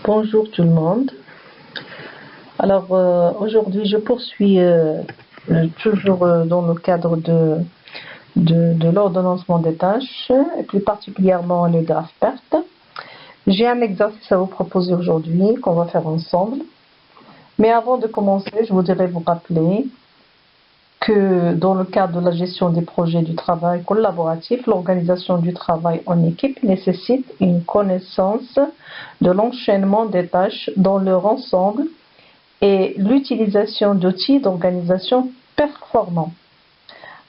Bonjour tout le monde. Alors aujourd'hui je poursuis toujours dans le cadre de l'ordonnancement des tâches et plus particulièrement le graphe perte. J'ai un exercice à vous proposer aujourd'hui qu'on va faire ensemble. Mais avant de commencer, je voudrais vous rappeler que dans le cadre de la gestion des projets du travail collaboratif, l'organisation du travail en équipe nécessite une connaissance de l'enchaînement des tâches dans leur ensemble et l'utilisation d'outils d'organisation performants.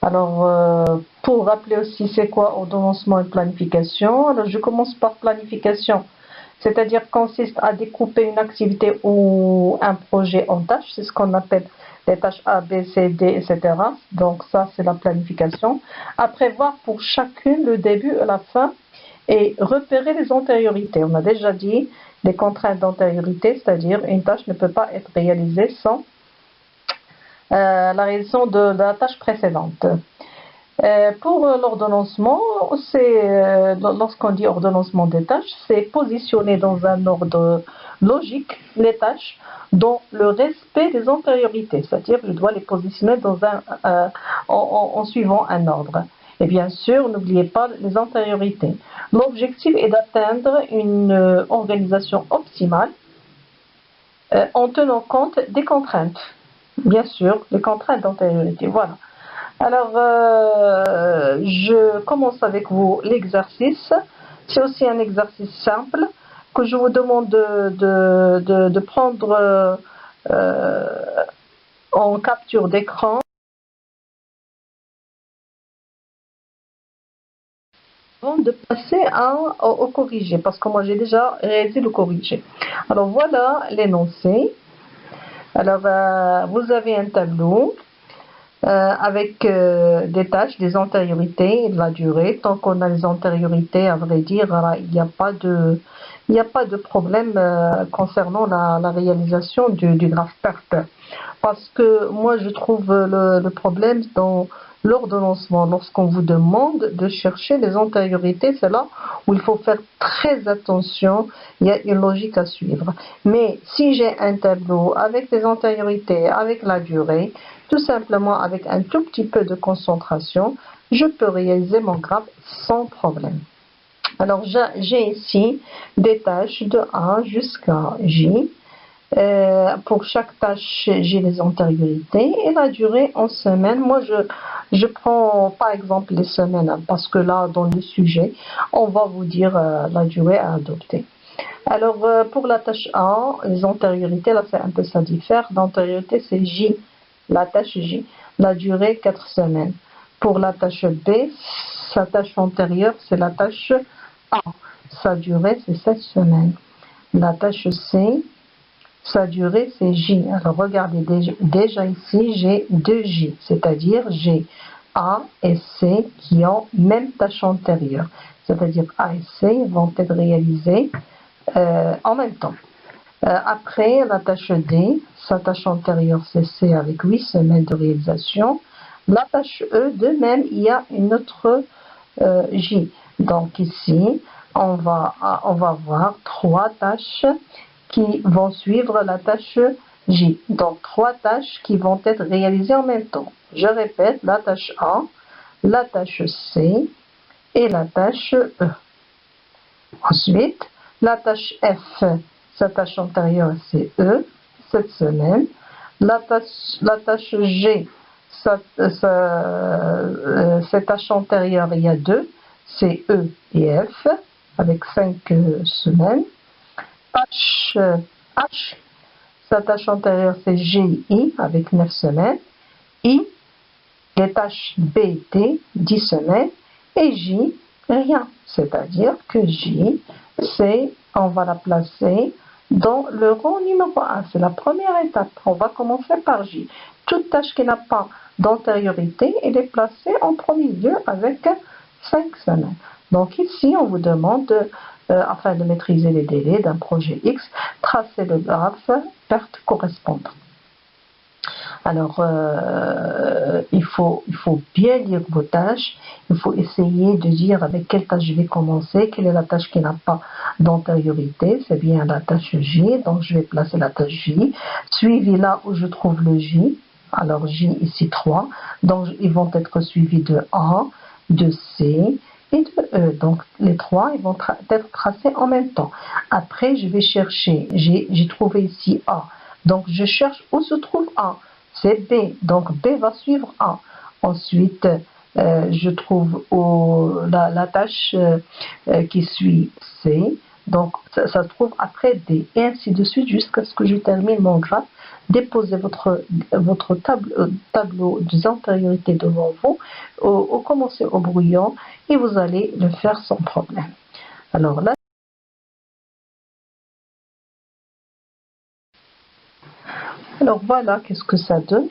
Alors, pour rappeler aussi c'est quoi ordonnancement et planification, alors je commence par planification, c'est-à-dire consiste à découper une activité ou un projet en tâches, c'est ce qu'on appelle les tâches A, B, C, D, etc. Donc ça c'est la planification. À prévoir pour chacune le début et la fin et repérer les antériorités. On a déjà dit les contraintes d'antériorité, c'est-à-dire une tâche ne peut pas être réalisée sans la réalisation de la tâche précédente. Pour l'ordonnancement, lorsqu'on dit ordonnancement des tâches, c'est positionner dans un ordre logique les tâches dans le respect des antériorités, c'est-à-dire je dois les positionner en suivant un ordre. Et bien sûr, n'oubliez pas les antériorités. L'objectif est d'atteindre une organisation optimale en tenant compte des contraintes. Bien sûr, les contraintes d'antériorité, voilà. Alors, je commence avec vous l'exercice. C'est aussi un exercice simple que je vous demande de prendre en capture d'écran avant de passer au corrigé, parce que moi j'ai déjà réalisé le corrigé. Alors voilà l'énoncé. Alors, vous avez un tableau avec des tâches, des antériorités et de la durée. Tant qu'on a les antériorités, à vrai dire, il n'y a pas de problème concernant la réalisation du graphe perte. Parce que moi, je trouve le problème dans l'ordonnancement. Lorsqu'on vous demande de chercher les antériorités, c'est là où il faut faire très attention. Il y a une logique à suivre. Mais si j'ai un tableau avec les antériorités, avec la durée, tout simplement avec un tout petit peu de concentration, je peux réaliser mon graphe sans problème. Alors j'ai ici des tâches de A jusqu'à J. Pour chaque tâche, j'ai les antériorités et la durée en semaines. Moi, je prends par exemple les semaines hein, parce que là, dans le sujet, on va vous dire la durée à adopter. Alors, pour la tâche A, les antériorités, là, c'est un peu ça diffère. L'antériorité, c'est J, la tâche J. La durée, 4 semaines. Pour la tâche B, sa tâche antérieure, c'est la tâche A. Sa durée, c'est 7 semaines. La tâche C, sa durée, c'est J. Alors, regardez, déjà ici, j'ai 2 J, c'est-à-dire j'ai A et C qui ont même tâche antérieure. C'est-à-dire A et C vont être réalisés en même temps. Après, la tâche D, sa tâche antérieure c'est C avec 8 semaines de réalisation. La tâche E, de même, il y a une autre J. Donc ici, on va voir 3 tâches qui vont suivre la tâche J. Donc 3 tâches qui vont être réalisées en même temps. Je répète, la tâche A, la tâche C et la tâche E. Ensuite, la tâche F, sa tâche antérieure c'est E, cette semaine. La tâche G, cette tâche antérieure, il y a 2, c'est E et F, avec 5 semaines. Tâche H, sa tâche antérieure c'est G et I, avec 9 semaines. I, les tâches B et T, 10 semaines. Et J, rien. C'est-à-dire que J, on va la placer dans le rang numéro 1. C'est la première étape. On va commencer par J. Toute tâche qui n'a pas d'antériorité, elle est placée en premier lieu avec 5 semaines. Donc ici, on vous demande, afin de maîtriser les délais d'un projet X, tracer le graphe perte correspondant. Alors, il faut bien lire vos tâches. Il faut essayer de dire avec quelle tâche je vais commencer, quelle est la tâche qui n'a pas d'antériorité. C'est bien la tâche J, donc je vais placer la tâche J. Suivi là où je trouve le J. Alors, J ici 3. Donc, ils vont être suivis de A, de C et de E. Donc, les trois, ils vont être tracés en même temps. Après, je vais chercher. J'ai trouvé ici A. Donc, je cherche où se trouve A. C'est B. Donc, B va suivre A. Ensuite, je trouve la tâche qui suit C. Donc, ça se trouve après D. Et ainsi de suite jusqu'à ce que je termine mon graphe. Déposez votre tableau des antériorités devant vous. Commencez au brouillon et vous allez le faire sans problème. Alors là, alors voilà qu'est-ce que ça donne.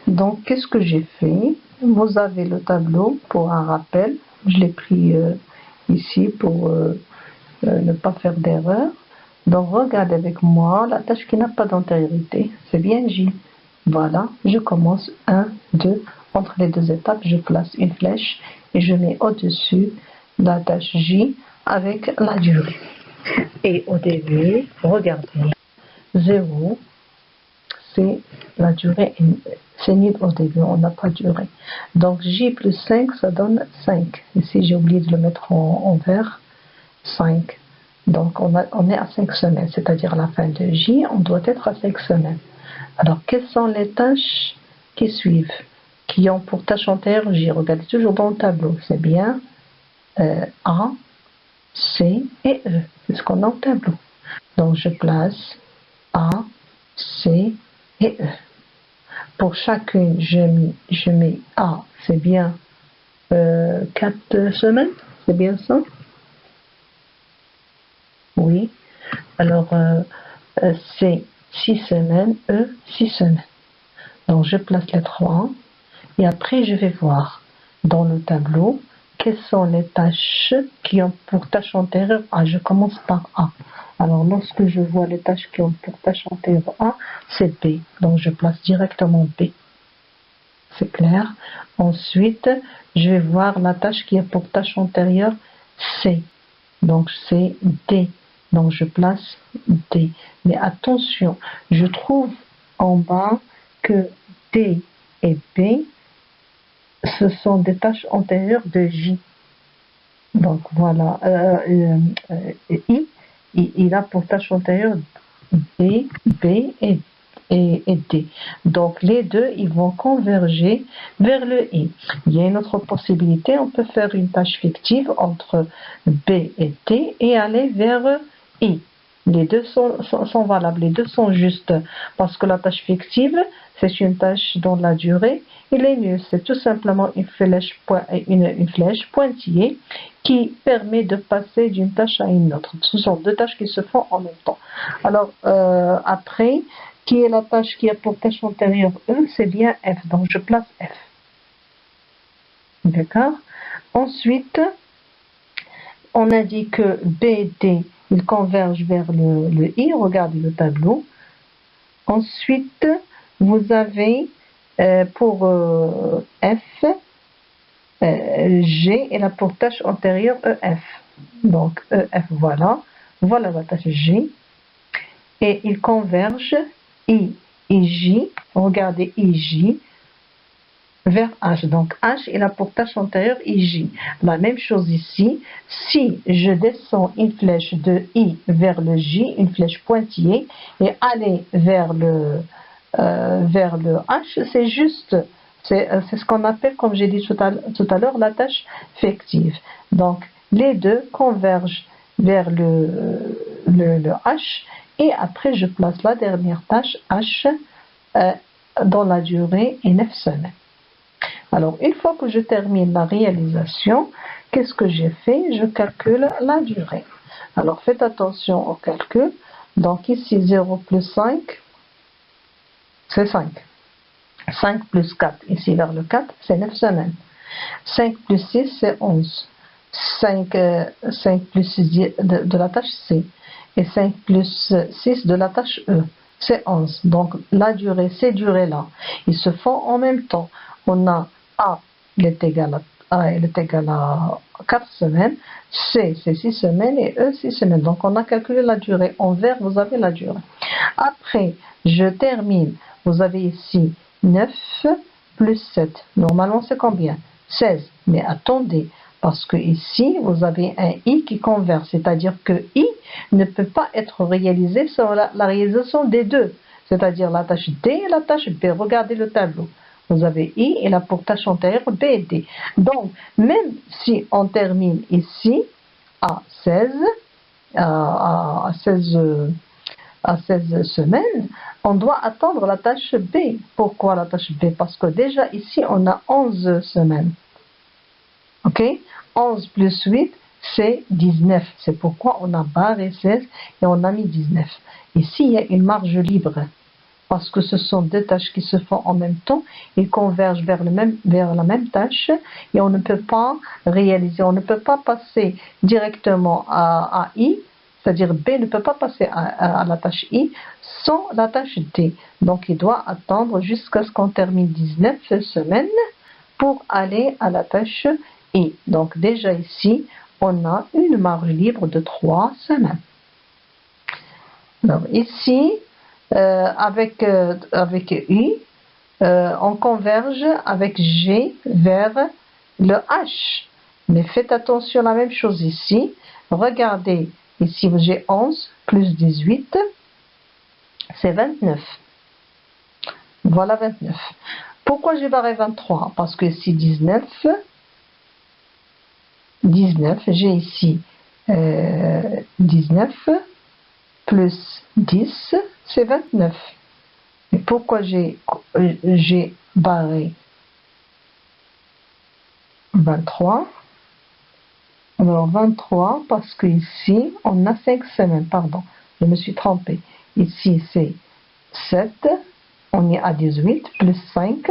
Donc, qu'est-ce que j'ai fait? Vous avez le tableau pour un rappel. Je l'ai pris ici pour ne pas faire d'erreur. Donc, regardez avec moi la tâche qui n'a pas d'antériorité. C'est bien J. Voilà, je commence 1, 2. Entre les deux étapes, je place une flèche et je mets au-dessus la tâche J avec la durée. Et au début, regardez, 0. C'est la durée, c'est nul au début, on n'a pas de durée. Donc J plus 5, ça donne 5. Ici, j'ai oublié de le mettre en vert, 5. Donc on est à 5 semaines, c'est-à-dire à la fin de J, on doit être à 5 semaines. Alors, quelles sont les tâches qui suivent, qui ont pour tâche antérieure J? Regardez toujours dans le tableau, c'est bien A, C et E, c'est ce qu'on a au tableau. Donc je place A, C et E. Pour chacune, je mets A, c'est bien 4 semaines, c'est bien ça? Oui. Alors, C, 6 semaines, E, 6 semaines. Donc, je place les 3 et après, je vais voir dans le tableau quelles sont les tâches qui ont pour tâche antérieure A. Je commence par A. Alors, lorsque je vois les tâches qui ont pour tâche antérieure A, c'est B. Donc, je place directement B. C'est clair. Ensuite, je vais voir la tâche qui a pour tâche antérieure C. Donc, c'est D. Donc, je place D. Mais attention, je trouve en bas que D et B, ce sont des tâches antérieures de J. Donc, voilà. I, il a pour tâche antérieure D, B et D. Donc, les deux, ils vont converger vers le I. Il y a une autre possibilité, on peut faire une tâche fictive entre B et D et aller vers I. Les deux sont valables, les deux sont justes, parce que la tâche fictive, c'est une tâche dont la durée, il est nulle. C'est tout simplement une flèche pointillée qui permet de passer d'une tâche à une autre. Ce sont deux tâches qui se font en même temps. Alors, après, qui est la tâche qui a pour tâche antérieure E, c'est bien F. Donc, je place F. D'accord? Ensuite, on a dit que B et D, ils convergent vers le I. Regardez le tableau. Ensuite, vous avez pour F, G et la pour tâche antérieure EF. Donc, EF, voilà. Voilà la tâche G. Et ils convergent I et J. Regardez IJ vers H. Donc, H est la pour tâche antérieure IJ. La même chose ici. Si je descends une flèche de I vers le J, une flèche pointillée, et aller vers le H, c'est juste. C'est ce qu'on appelle, comme j'ai dit tout à l'heure, la tâche fictive. Donc, les deux convergent vers le H et après, je place la dernière tâche H dans la durée et 9 semaines. Alors, une fois que je termine la réalisation, qu'est-ce que j'ai fait? Je calcule la durée. Alors, faites attention au calcul. Donc, ici, 0 plus 5, c'est 5. 5 plus 4, ici vers le 4, c'est 9 semaines. 5 plus 6, c'est 11. 5 plus 6 de la tâche C. Et 5 plus 6 de la tâche E. c'est 11. Donc, la durée, ces durées-là, ils se font en même temps. On a A, il est égal à 4 semaines, C, c'est 6 semaines, et E, 6 semaines. Donc, on a calculé la durée. En vert, vous avez la durée. Après, je termine. Vous avez ici 9 plus 7. Normalement, c'est combien? 16. Mais attendez, parce que ici, vous avez un I qui converge, c'est-à-dire que I ne peut pas être réalisé sans la réalisation des deux, c'est-à-dire la tâche D et la tâche B. Regardez le tableau. Vous avez I et là pour tâche antérieure B et D. Donc, même si on termine ici à 16, à 16 semaines, on doit attendre la tâche B. Pourquoi la tâche B? Parce que déjà ici, on a 11 semaines. Ok? 11 plus 8, c'est 19. C'est pourquoi on a barré 16 et on a mis 19. Ici, il y a une marge libre. Parce que ce sont deux tâches qui se font en même temps, ils convergent vers la même tâche et on ne peut pas réaliser, on ne peut pas passer directement à I, c'est-à-dire B ne peut pas passer à la tâche I sans la tâche D. Donc il doit attendre jusqu'à ce qu'on termine 19 semaines pour aller à la tâche I. Donc déjà ici, on a une marge libre de 3 semaines. Alors ici, avec U, on converge avec G vers le H. Mais faites attention à la même chose ici. Regardez, ici j'ai 11 plus 18, c'est 29. Voilà 29. Pourquoi j'ai barré 23? Parce que ici 19, j'ai ici 19 plus 10, c'est 29. Et pourquoi j'ai barré 23? Alors 23, parce que ici, on a 5 semaines, pardon, je me suis trompée. Ici, c'est 7, on est à 18, plus 5,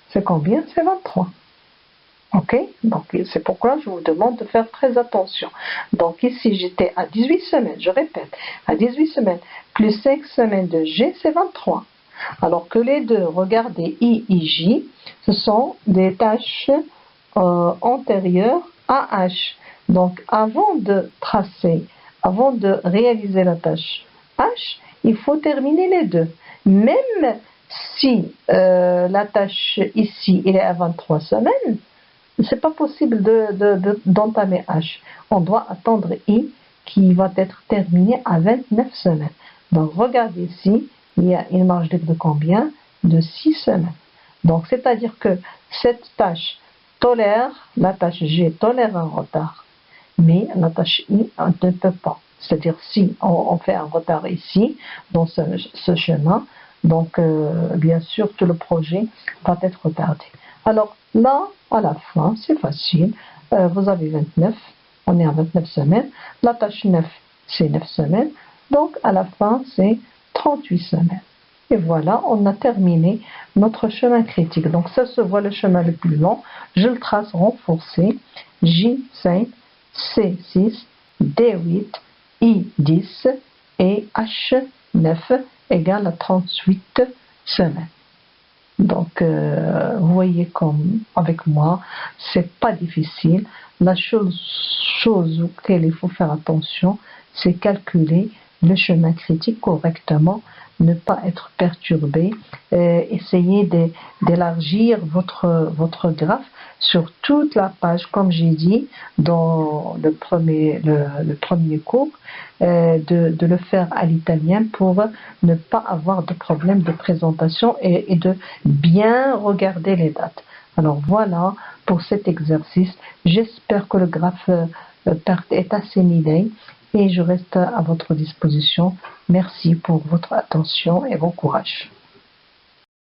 c'est combien? C'est 23. Ok? Donc, c'est pourquoi je vous demande de faire très attention. Donc, ici, j'étais à 18 semaines, je répète, à 18 semaines, plus 5 semaines de G, c'est 23. Alors que les deux, regardez, I et J, ce sont des tâches antérieures à H. Donc, avant de tracer, avant de réaliser la tâche H, il faut terminer les deux. Même si la tâche ici, elle est à 23 semaines, c'est pas possible d'entamer H. On doit attendre I qui va être terminé à 29 semaines. Donc, regardez ici, il y a une marge libre de combien? De 6 semaines. Donc, c'est-à-dire que cette tâche tolère, la tâche G tolère un retard, mais la tâche I ne peut pas. C'est-à-dire si on fait un retard ici, dans ce chemin, donc bien sûr tout le projet va être retardé. Alors là, à la fin, c'est facile. Vous avez 29, on est à 29 semaines. La tâche 9, c'est 9 semaines. Donc à la fin, c'est 38 semaines. Et voilà, on a terminé notre chemin critique. Donc ça se voit le chemin le plus long. Je le trace renforcé. J5, C6, D8, I10 et H9 égale à 38 semaines. Donc, vous voyez comme avec moi, c'est pas difficile. La chose auquel il faut faire attention, c'est calculer le chemin critique correctement, ne pas être perturbé, essayer d'élargir votre graphe sur toute la page, comme j'ai dit dans le premier cours, de le faire à l'italien pour ne pas avoir de problème de présentation et de bien regarder les dates. Alors voilà pour cet exercice. J'espère que le graphe est assimilé et je reste à votre disposition. Merci pour votre attention et bon courage.